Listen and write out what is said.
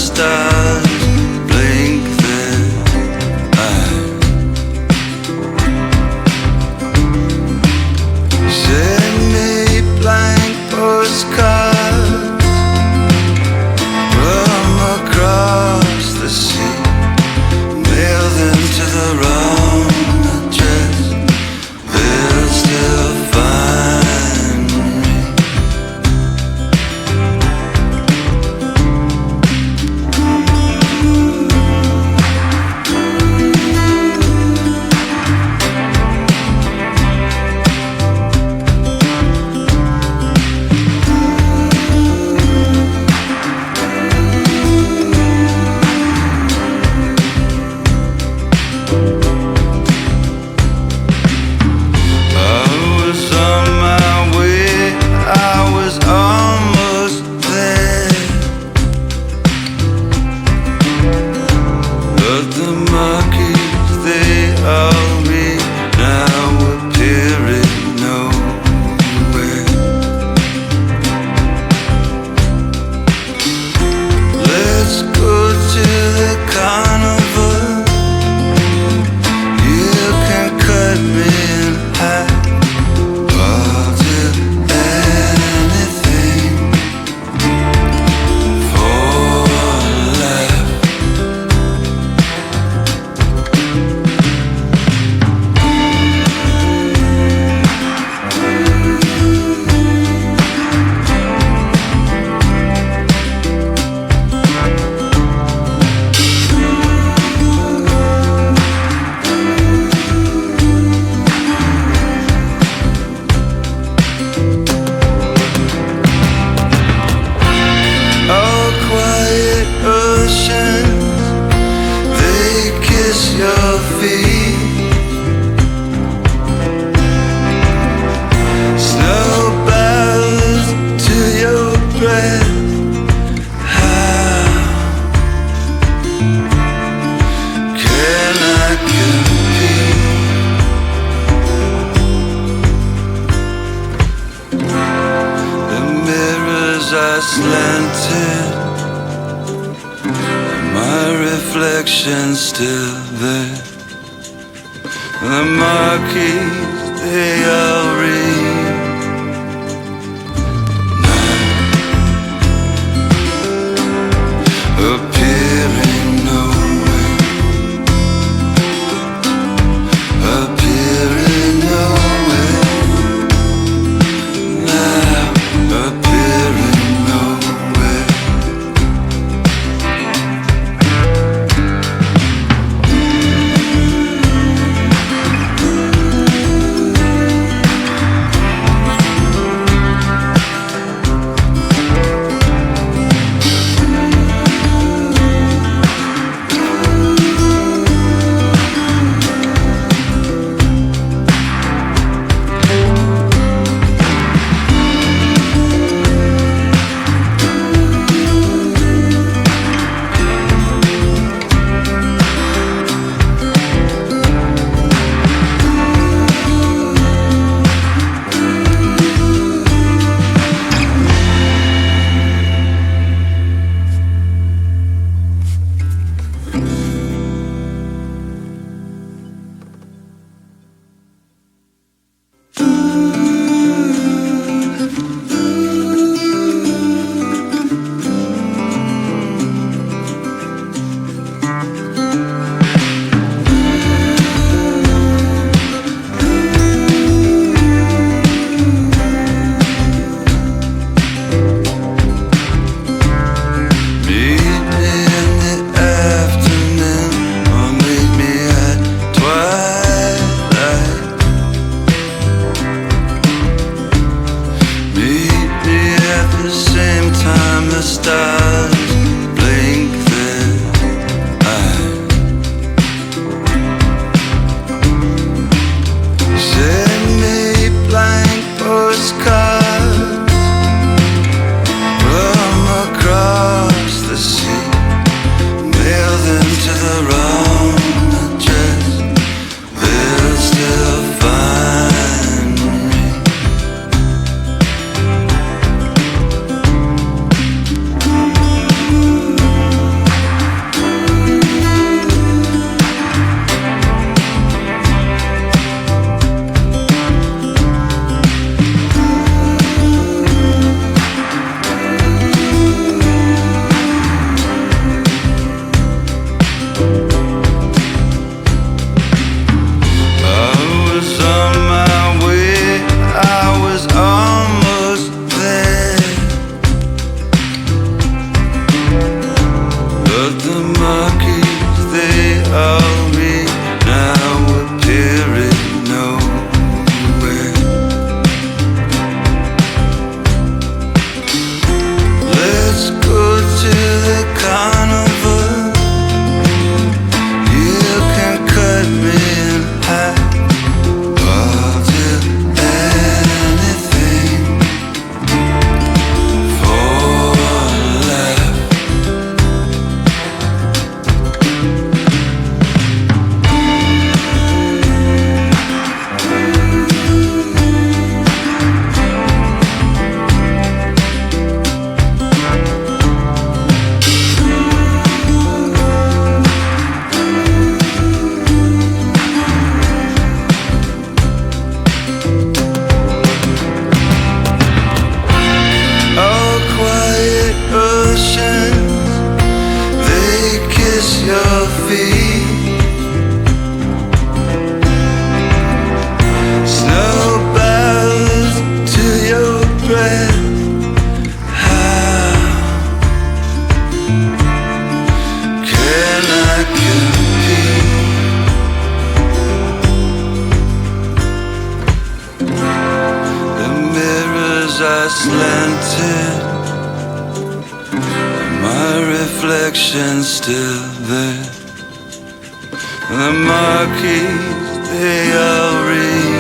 stars blink their eyes. Send me blank postcards from across the sea. Mail them to the wrong address. They'll still find me. I was on my way, I was almost there, but the monkeys, they all read now appearing nowhere. Let's go to the carnival. You can cut me in half. I'll do anything for a laugh. Oh, quiet oceans, they kiss your feet. Snow bows to your breath. How can I compete? The mirrors are slanted, my reflection's still there. The marquees, they all read now appearing nowhere, appearing nowhere, now appearing nowhere. reflection still there. The marquees, they all read.